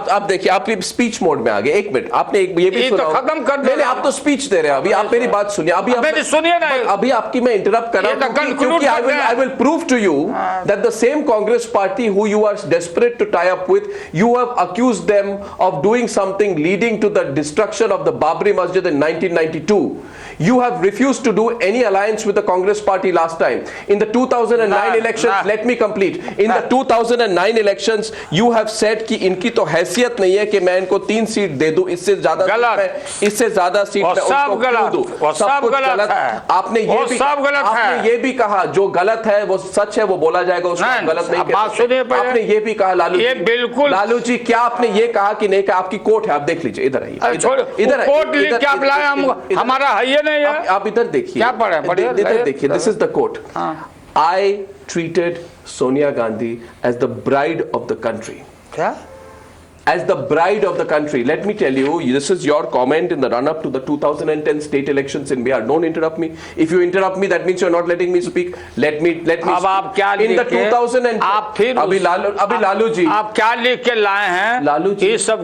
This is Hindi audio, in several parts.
आप देखिए, आप स्पीच मोड में आ गए। एक मिनट, आपने ये भी सुना, तो खत्म कर नहीं, आप तो स्पीच दे रहे हैं अभी। आप मेरी बात सुनिए अभी, सुनिए ना, अभी आपकी मैं इंटरप्ट कर रहा हूं क्योंकि I will prove to you that the same Congress party who you are desperate to tie up with, you have accused them of doing something leading to the destruction of the Babri Masjid in 1992. You have refused to do any alliance with the Congress party last time. In the 2009 elections, let me complete. In the 2009 elections, you have said कि इनकी तो हैसियत नहीं है कि मैं इनको 3 सीट दे दूं, इससे ज्यादा सीट मैं उनको क्यों दूं? सब कुछ गलत है। आपने ये भी कहा जो गलत है वो सच है, वो बोला जाएगा, उसको गलत नहीं कहते। आपने ये भी कहा लालू जी, बिल्कुल लालू जी, क्या आपने ये कहा कि नहीं कहा? आपकी कोर्ट है, आप देख लीजिए, इधर आइए, इधर कोर्ट क्या हमारा है नहीं है। आप इधर देखिए, क्या पढ़े इधर देखिए, this is the quote. I treated Sonia Gandhi as the bride of the country. क्या? As the bride of the country. Let me tell you, this is your comment in the run-up to the 2010 state elections in Bihar. Don't interrupt me. If you interrupt me, that means you're not letting me speak. Let me अब आप क्या in the 2010 आप फिर अभी लालू जी आप क्या लिख के लाए हैं? लालू जी, ये सब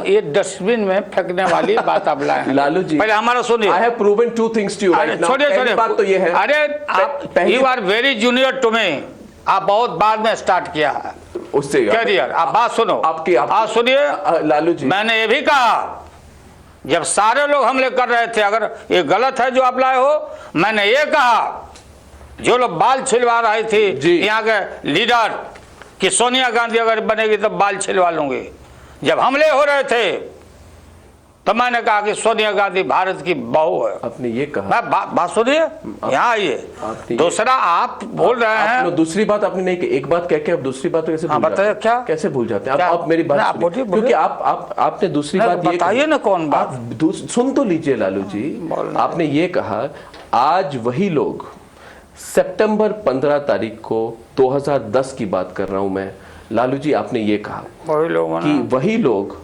ये डस्टबिन में फेंकने वाली बात आप लाए हैं। लालू जी, पहले हमारा सुनिए। I have proven 2 things to you right now. पहली बात तो ये है, अरे you are very junior to me. आप बहुत बाद में स्टार्ट किया है उससे कैरियर। आप बात सुनो, आप सुनिए लालू जी, मैंने ये भी कहा जब सारे लोग हमले कर रहे थे, अगर ये गलत है जो आप लाए हो, मैंने ये कहा जो लोग बाल छिलवा रही थी यहाँ के लीडर कि सोनिया गांधी अगर बनेगी तो बाल छिलवा लूंगी, जब हमले हो रहे थे तो मैंने कहा कि सोनिया गांधी भारत की बहू है। आपने ये कहा, बात सुनिए, यहाँ आइए। दूसरा आप बोल रहे हैं, दूसरी बात आपने नहीं की, एक बात कह के आप दूसरी बात कैसे भूल जाते हैं? क्या कैसे भूल जाते हैं आप मेरी बात सुनिए, क्योंकि आपने दूसरी बात ये बताइए ना, कौन बात? सुन तो लीजिए लालू जी, आपने ये कहा आज वही लोग, सितंबर 15 तारीख को 2010 की बात कर रहा हूं मैं, लालू जी, आपने ये कहा कि वही लोग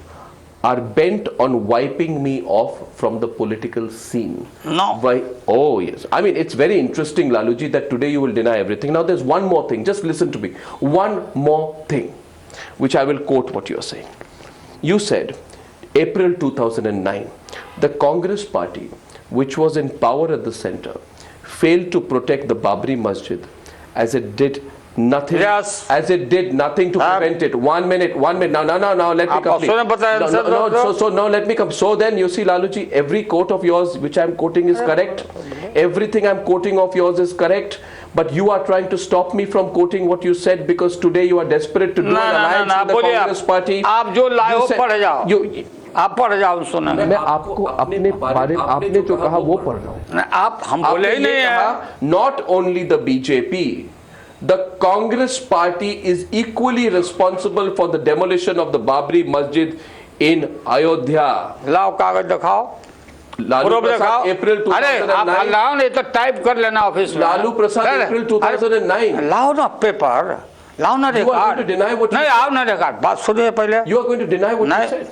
are bent on wiping me off from the political scene. No. Why? Oh yes. I mean, it's very interesting, Laluji, that today you will deny everything. Now there's one more thing. Just listen to me. One more thing, which I will quote what you are saying. You said, April 2009, the Congress party, which was in power at the center, failed to protect the Babri Masjid as it did nothing. Yes. As it did nothing to prevent it. 1 minute. Now, let me complete. No, let me come. So then, you see, Laluji, every quote of yours which I am quoting is correct. Everything I am quoting of yours is correct. But you are trying to stop me from quoting what you said because today you are desperate to do an alliance with the Congress party. आप जो लाए हो पढ़ जाओ। आप पढ़ जाओ, सुना। मैं आपको अपने बारे में आपने जो कहा वो पढ़ रहा हूँ। आप हम बोले ही नहीं है। Not only the BJP, the Congress party is equally responsible for the demolition of the Babri Masjid in Ayodhya. लाओ कागज दिखाओ, लालू प्रसाद अप्रैल 2009। अरे आप लाओ, नहीं तो टाइप कर लेना ऑफिस में। लालू प्रसाद अप्रैल 2009। लाओ ना पेपर, लाओ ना रिकॉर्ड। नहीं, आओ ना रिकॉर्ड। बात सुनिए पहले। You are going to deny what you said?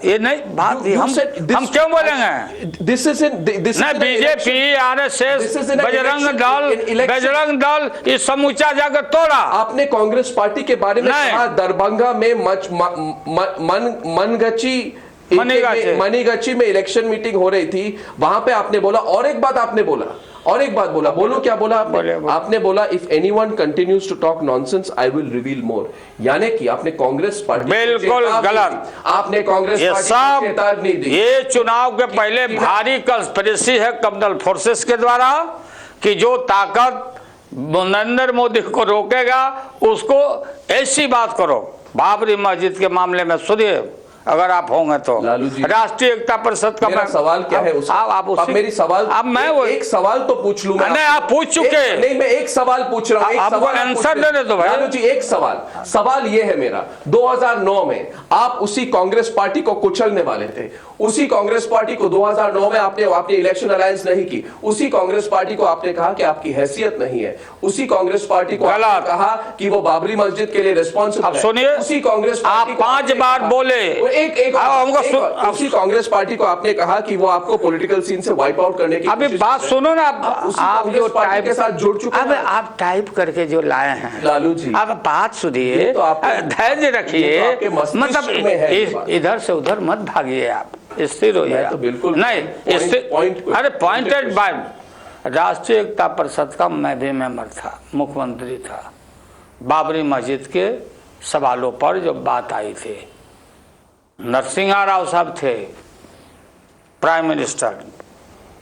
ये नहीं बात, हम क्यों बोलेंगे? This is नहीं, बीजेपी, आरएसएस, बजरंग दल ये समूचा जाकर तोड़ा। आपने कांग्रेस पार्टी के बारे में कहा, दरभंगा में मनीगची में इलेक्शन मीटिंग हो रही थी, वहां पे आपने बोला, और एक बात आपने बोला, बोलो क्या बोला आपने बोला, if anyone continues to talk nonsense I will reveal more. यानी कि आपने कांग्रेस पार्टी, बिल्कुल गलत, आपने कांग्रेस पार्टी को चेतावनी दी। ये चुनाव के पहले भारी कंस्पिरेसी है कम्युनल फोर्सेस के द्वारा कि जो ताकत नरेंद्र मोदी को रोकेगा उसको ऐसी बात करो। बाबरी मस्जिद के मामले में सुनिए, अगर आप होंगे तो राष्ट्रीय एकता परिषद का मेरा सवाल क्या है उसका? आप मेरी सवाल, अब मैं वो एक सवाल तो पूछ लूं मैं। नहीं, आप पूछ चुके। नहीं, मैं एक सवाल पूछ रहा हूं, आपको आंसर दे दो भाई। लालू जी, एक सवाल ये है मेरा, 2009 में आप उसी कांग्रेस पार्टी को कुचलने वाले थे। उसी कांग्रेस पार्टी को 2009 में आपने इलेक्शन अलायंस नहीं की। उसी कांग्रेस पार्टी को आपने कहा कि आपकी हैसियत नहीं है। उसी कांग्रेस पार्टी को आपने कहा कि वो बाबरी मस्जिद के लिए रिस्पॉन्सिबल है। सुनिए, उसी कांग्रेस आप 5 बार बोले, उसी कांग्रेस पार्टी को आपने कहा कि वो आपको पॉलिटिकल सीन से वाइप आउट करने की अभी बात सुनो ना, आप जो टाइप के साथ जुड़ चुके अब आप टाइप करके जो लाए हैं लालू जी, अब बात सुनिए, धैर्य रखिए, मतलब इधर से उधर मत भागिए, आप स्थिर हो जाए। तो बिल्कुल नहीं, अरे पॉइंटेड बाय राष्ट्रीय एकता परिषद का मैं भी मेंबर था, मुख्यमंत्री था। बाबरी मस्जिद के सवालों पर जब बात आई थी, नरसिंहा राव साहब थे प्राइम मिनिस्टर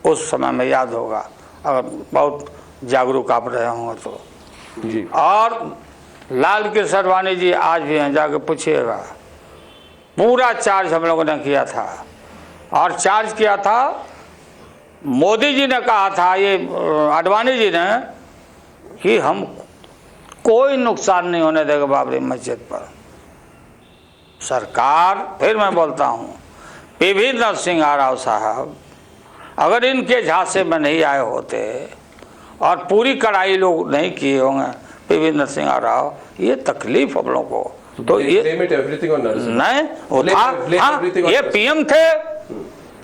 उस समय में, याद होगा अगर बहुत जागरूक आप रहे होंगे तो जी। और लाल कृष्ण आडवाणी जी आज भी हैं, जाके पूछिएगा। पूरा चार्ज हम लोगों ने किया था, और चार्ज किया था मोदी जी ने कहा था, ये आडवाणी जी ने, कि हम कोई नुकसान नहीं होने देगा बाबरी मस्जिद पर। सरकार, फिर मैं बोलता हूँ, पीवी नरसिंहा राव साहब अगर इनके झांसे में नहीं आए होते और पूरी कड़ाई लोग नहीं किए होंगे पीवी नरसिंहा राव, ये तकलीफ हम लोग को तो ये नहीं होता। हाँ, ये पीएम थे,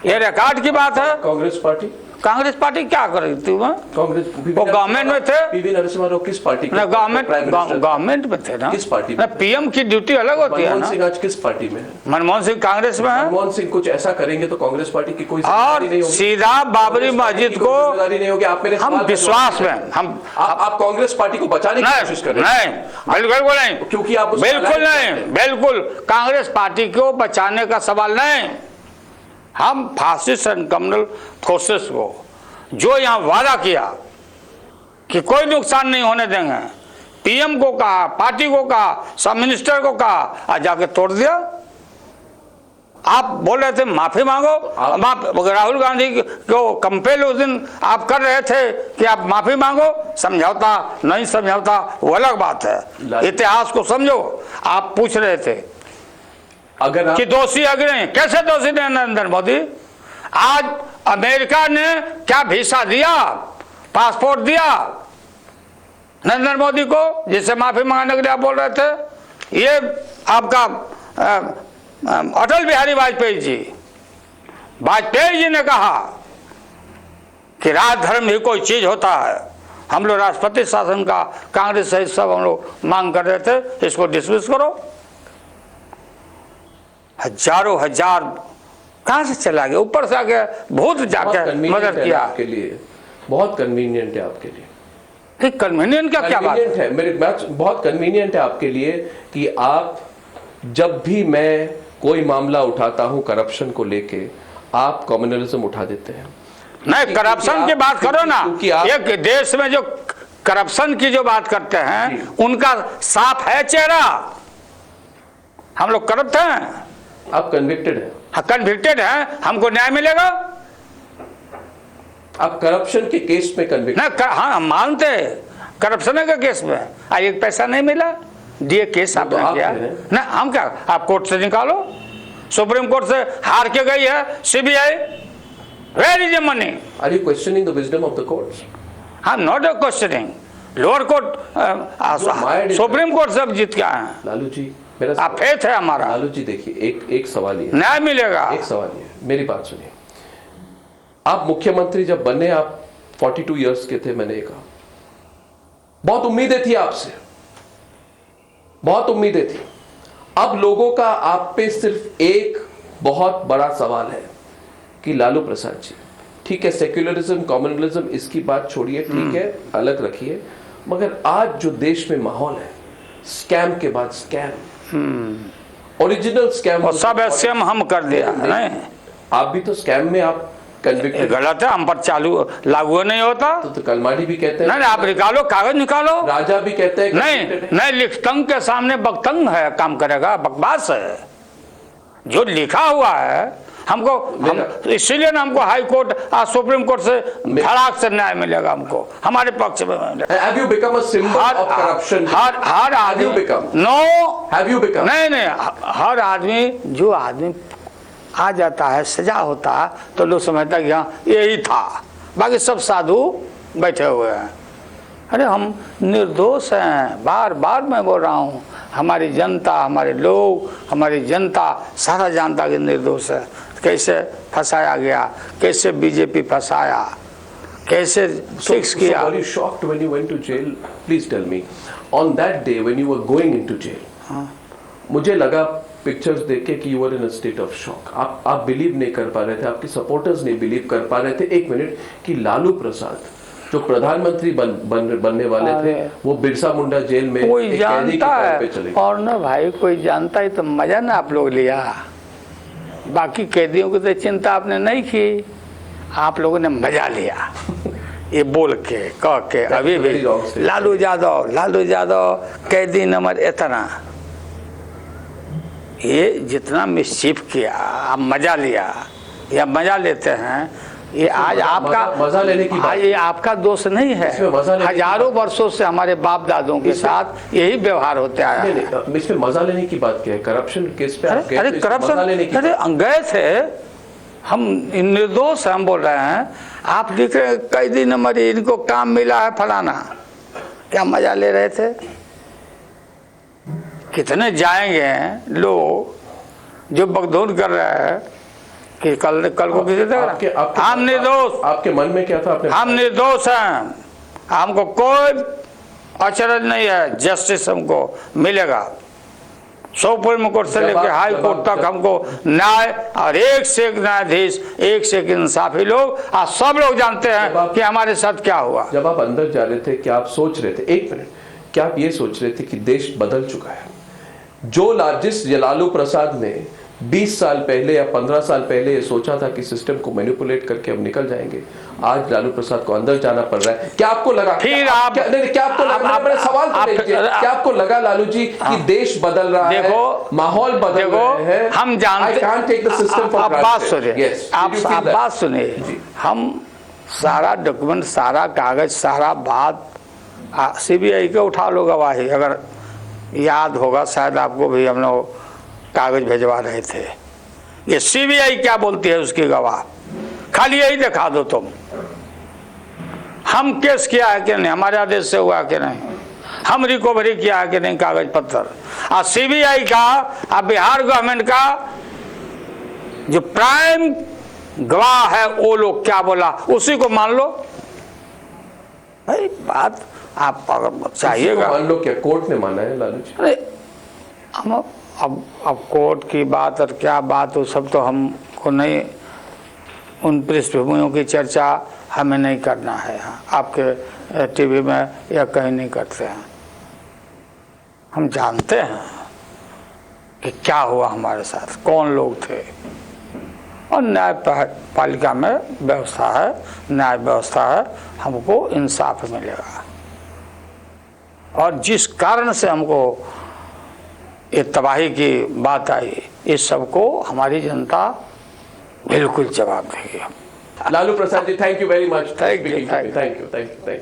ये रिकॉर्ड की बात है। कांग्रेस पार्टी क्या कर रही थी वहाँ? कांग्रेस वो गवर्नमेंट में थे। पीवी नरसिम्हा राव किस पार्टी के? गवर्नमेंट में थे ना। किस पार्टी में? पीएम की ड्यूटी अलग होती है ना। मनमोहन सिंह आज किस पार्टी में है? मनमोहन सिंह कांग्रेस में है। मनमोहन सिंह कुछ ऐसा करेंगे तो कांग्रेस पार्टी की कोई और सीधा बाबरी मस्जिद को नहीं होगी। आप मेरे हम विश्वास में आप कांग्रेस पार्टी को बचाने की कोशिश कर रहे हैं? नहीं, बिल्कुल नहीं, क्योंकि आप बिल्कुल नहीं, बिल्कुल कांग्रेस पार्टी को बचाने का सवाल नहीं। हम फासिस्ट एंड कम्युनल फोर्सेस को जो यहाँ वादा किया कि कोई नुकसान नहीं होने देंगे, पीएम को कहा, पार्टी को कहा, सब मिनिस्टर को कहा, आज जाके तोड़ दिया। आप बोल रहे थे माफी मांगो, राहुल गांधी को कंपेल उस दिन आप कर रहे थे कि आप माफी मांगो, समझौता नहीं समझौता वो अलग बात है, इतिहास को समझो। आप पूछ रहे थे अगर कि दोषी अग्रणी, कैसे दोषी नहीं नरेंद्र मोदी? आज अमेरिका ने क्या वीसा दिया, पासपोर्ट दिया नरेंद्र मोदी को, जिससे माफी मांगने के लिए आप बोल रहे थे? ये आपका अटल बिहारी वाजपेयी जी ने कहा कि राजधर्म ही कोई चीज होता है। हम लोग राष्ट्रपति शासन का कांग्रेस सहित सब हम लोग मांग कर रहे थे, इसको डिसमिस करो। हजारों हजार कहां से चला गया, ऊपर से आके भूत जाके मदद किया। आपके लिए बहुत कन्वीनियंट है, आपके लिए कन्वीनियंट का क्या बात है? मेरे बहुत कन्वीनियंट है आपके लिए कि आप जब भी मैं कोई मामला उठाता हूं करप्शन को लेके, आप कम्युनलिज्म उठा देते हैं। नहीं, करप्शन की बात करो ना। एक देश में जो करप्शन की जो बात करते हैं उनका साफ है चेहरा। हम लोग करप्ट हैं, आप कन्विक्टेड हैं। कन्विक्टेड हैं, हमको न्याय मिलेगा। आप करप्शन के केस में कन्विक्टेड? हाँ, हम मानते करप्शन के केस में आज एक पैसा नहीं मिला, दिए केस आपने किया ना, हम क्या, आप कोर्ट से निकालो। सुप्रीम कोर्ट से हार के गई है CBI, where is the money? Are you questioning the wisdom of the courts? I am not questioning. Lower court, supreme court से जीत के आए हैं। लालू जी, आप फेथ है हमारा। लालू जी देखिए, एक सवाल ये न्याय मिलेगा। एक सवाल ये, मेरी बात सुनिए। आप मुख्यमंत्री जब बने, आप 42 इयर्स के थे, मैंने कहा बहुत उम्मीदें थी आपसे, बहुत उम्मीदें थी। अब लोगों का आप पे सिर्फ एक बहुत बड़ा सवाल है कि लालू प्रसाद जी, ठीक है सेक्युलरिज्म कम्युनलिज्म इसकी बात छोड़िए, ठीक है अलग रखिए, मगर आज जो देश में माहौल है, स्कैम के बाद स्कैम, ओरिजिनल स्कैम, सब स्कैम हम कर दिया। नहीं, आप भी तो स्कैम में आप कन्विक्टेड। गलत है, हम पर चालू लागू नहीं होता। तो कलमाडी भी कहते हैं नहीं, आप निकालो, कागज निकालो। राजा भी कहते हैं नहीं, लिखतंग के सामने बकतंग है, काम करेगा, बकवास है। जो लिखा हुआ है हमको, इसीलिए ना हमको हाई कोर्ट और सुप्रीम कोर्ट से धड़ाक से न्याय मिलेगा, हमको हमारे पक्ष में। Have you become a symbol of corruption? हर आदमी नो, have you become? नहीं, हर आदमी, जो आदमी आ जाता है, सजा होता है, तो लोग समझता है कि हाँ यही था, बाकी सब साधु बैठे हुए हैं। अरे हम निर्दोष हैं, बार बार मैं बोल रहा हूँ, हमारी जनता, हमारे लोग, हमारी जनता सारा जानता कि निर्दोष है। कैसे फंसाया गया, कैसे बीजेपी फंसाया, कैसे फिक्स किया। So were you shocked when you went to jail? Please tell me. On that day when you were going into jail, मुझे लगा पिक्चर्स देख के कि you were in a state of shock. आप बिलीव नहीं कर पा रहे थे, आपके सपोर्टर्स नहीं बिलीव कर पा रहे थे एक मिनट कि लालू प्रसाद जो प्रधानमंत्री बनने वाले थे वो बिरसा मुंडा जेल में कोई एक कैदी के जानता तौर पे है। चले गए। और ना भाई कोई जानता है तो मजा ना आप लोग लिया, बाकी कैदियों की तो चिंता आपने नहीं की, आप लोगों ने मजा लिया ये बोल के कह के। अभी भी लालू यादव कैदी नंबर इतना, ये जितना मिसचिफ किया आप मजा लिया या मजा लेते हैं, ये आज आपका मजा लेने की बात, ये आपका दोष नहीं है। हजारों वर्षों से हमारे बाप दादों के साथ यही व्यवहार होते आया है। नहीं, इसमें मजा लेने की बात क्या है? करप्शन केस पे आप अरे करप्शन, अरे गए थे हम, निर्दोष हम बोल रहे हैं। आप देख रहे कैदी नंबर, इनको काम मिला है फलाना, क्या मजा ले रहे थे? कितने जाएंगे लोग जो बगदौड़ कर रहे हैं कि कल को किसी तरह हम निर्दोष। आपके मन में क्या था? हम निर्दोष हैं, हमको कोई अचरज नहीं है, जस्टिस हमको मिलेगा। सुप्रीम कोर्ट से लेकर हाई कोर्ट तक हमको न्याय, और एक से एक न्यायाधीश, एक से एक इंसाफी लोग, और सब लोग जानते हैं कि हमारे साथ क्या हुआ। जब आप अंदर जा रहे थे क्या आप सोच रहे थे, एक मिनट, क्या आप ये सोच रहे थे कि देश बदल चुका है? जो जिस लालू प्रसाद ने 20 साल पहले या 15 साल पहले ये सोचा था कि सिस्टम को मैनिपुलेट करके हम निकल जाएंगे, आज लालू प्रसाद को अंदर जाना पड़ रहा है। क्या आपको लगा, फिर क्या, आप, नहीं, क्या आपको लगा, बड़ा सवाल तो लीजिए, क्या आपको लगा लालू जी कि देश बदल रहा है, माहौल बदल रहा है? हम जानते, आप बात सुनिए, आप बात सुनिए, हम सारा डॉक्यूमेंट, सारा कागज, सारा बात सीबीआई के उठा लो गवाही, अगर याद होगा शायद आपको भी, हम लोग कागज भिजवा रहे थे। ये सीबीआई क्या बोलती है उसकी गवाह, खाली यही दिखा दो तुम, हम केस किया है कि नहीं, हमारे आदेश से हुआ कि नहीं, हम रिकवरी किया है कि नहीं कागज पत्थर। और सीबीआई का, अब बिहार गवर्नमेंट का जो प्राइम गवाह है वो लोग क्या बोला उसी को मान लो। भाई बात आप अगर चाहिएगा, मान लो क्या कोर्ट ने माना है लालू जी? अरे हम अब कोर्ट की बात और क्या बात, वो सब तो हमको नहीं, उन पृष्ठभूमियों की चर्चा हमें नहीं करना है। आपके टीवी में या कहीं नहीं करते हैं। हम जानते हैं कि क्या हुआ हमारे साथ, कौन लोग थे, और न्यायपालिका में व्यवस्था है, न्याय व्यवस्था है, हमको इंसाफ मिलेगा। और जिस कारण से हमको ये तबाही की बात आई, इस सबको हमारी जनता बिल्कुल जवाब देगी। Lalu Prasad ji, thank you very much. Thank you. Thank you.